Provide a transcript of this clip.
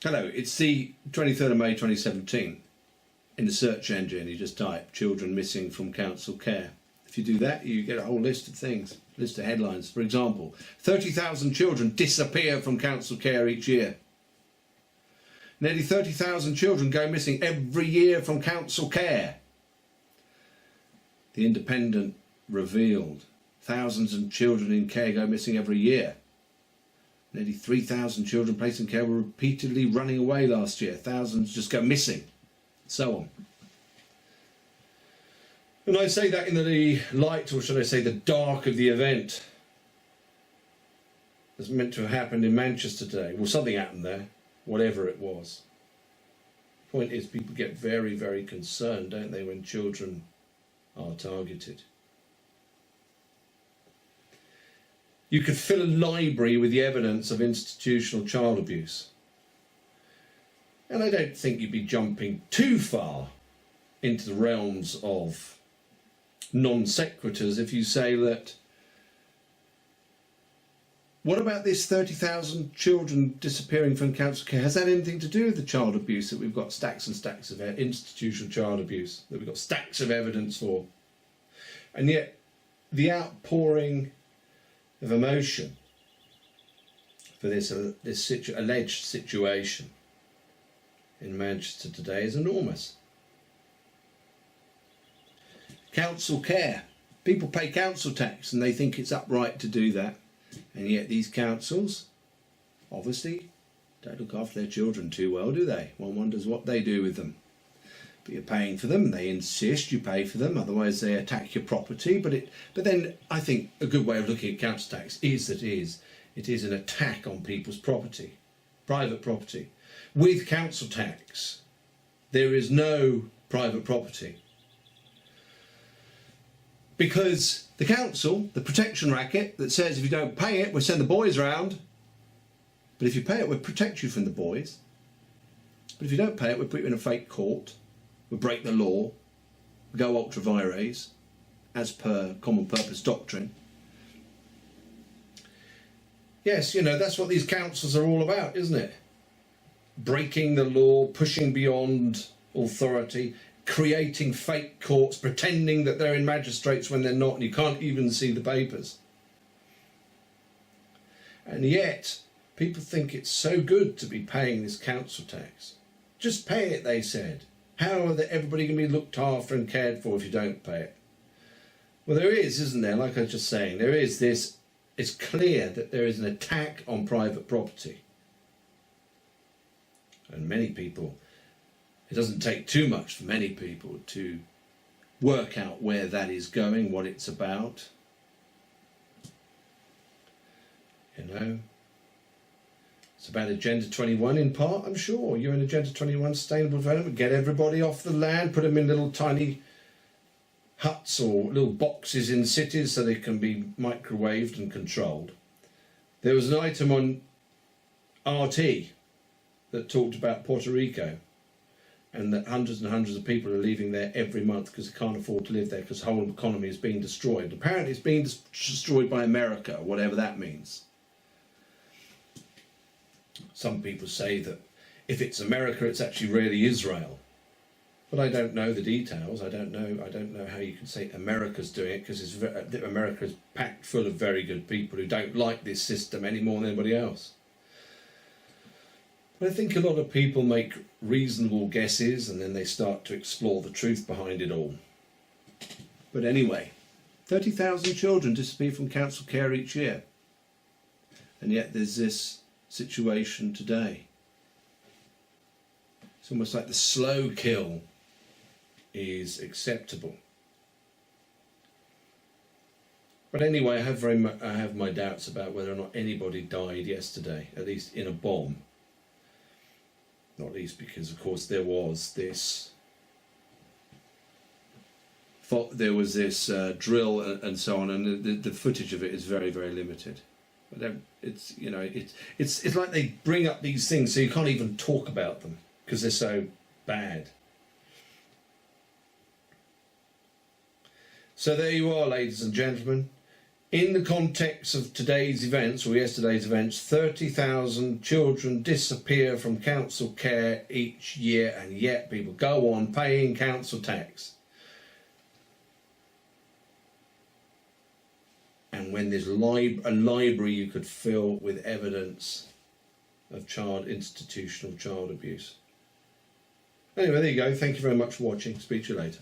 Hello, it's the 23rd of May 2017. In the search engine you just type children missing from council care. If you do that you get a whole list of things, list of headlines. For example, 30,000 children disappear from council care each year. Nearly 30,000 children go missing every year from council care. The Independent revealed thousands of children in care go missing every year. Nearly 3,000 children placed in care were repeatedly running away last year. Thousands just go missing. So on. And I say that in the light, or should I say the dark of the event that's meant to have happened in Manchester today. Well, something happened there, whatever it was. The point is, people get very, very concerned, don't they, when children are targeted. You could fill a library with the evidence of institutional child abuse. And I don't think you'd be jumping too far into the realms of non sequiturs if you say that, what about this 30,000 children disappearing from council care? Has that anything to do with the child abuse that we've got stacks and stacks of institutional child abuse that we've got stacks of evidence for? And yet the outpouring of emotion for this alleged situation in Manchester today is enormous. Council care. People pay council tax and they think it's upright to do that. And yet these councils obviously don't look after their children too well, do they? One wonders what they do with them. But you're paying for them, they insist you pay for them, otherwise they attack your property. But then I think a good way of looking at council tax is that it is an attack on people's property, private property. With council tax, there is no private property. Because the council, the protection racket that says if you don't pay it, we'll send the boys round. But if you pay it, we'll protect you from the boys. But if you don't pay it, we'll put you in a fake court. We'll break the law. We'll go ultra vires, as per common purpose doctrine. Yes, you know, that's what these councils are all about, isn't it? Breaking the law, pushing beyond authority, creating fake courts, pretending that they're in magistrates when they're not, and you can't even see the papers. And yet, people think it's so good to be paying this council tax. Just pay it, they said. How are everybody going to be looked after and cared for if you don't pay it? Well, there is, isn't there? Like I was just saying, there is this. It's clear that there is an attack on private property. And many people, it doesn't take too much for many people to work out where that is going, what it's about. You know, it's about Agenda 21 in part, I'm sure. You're in Agenda 21 Sustainable Development, get everybody off the land, put them in little tiny huts or little boxes in cities so they can be microwaved and controlled. There was an item on RT that talked about Puerto Rico and that hundreds and hundreds of people are leaving there every month because they can't afford to live there because the whole economy is being destroyed. Apparently it's being destroyed by America, whatever that means. Some people say that if it's America, it's actually really Israel. But I don't know the details. I don't know how you can say America's doing it, because America is packed full of very good people who don't like this system any more than anybody else. But I think a lot of people make reasonable guesses and then they start to explore the truth behind it all. But anyway, 30,000 children disappear from council care each year. And yet there's this situation today. It's almost like the slow kill is acceptable. But anyway, I have my doubts about whether or not anybody died yesterday, at least in a bomb. Not least because, of course, there was this drill and so on, and the footage of it is very, very limited. But it's, you know, it's like they bring up these things so you can't even talk about them because they're so bad. So there you are, ladies and gentlemen. In the context of today's events, or yesterday's events, 30,000 children disappear from council care each year, and yet people go on paying council tax. And when there's a library you could fill with evidence of institutional child abuse. Anyway, there you go. Thank you very much for watching. Speak to you later.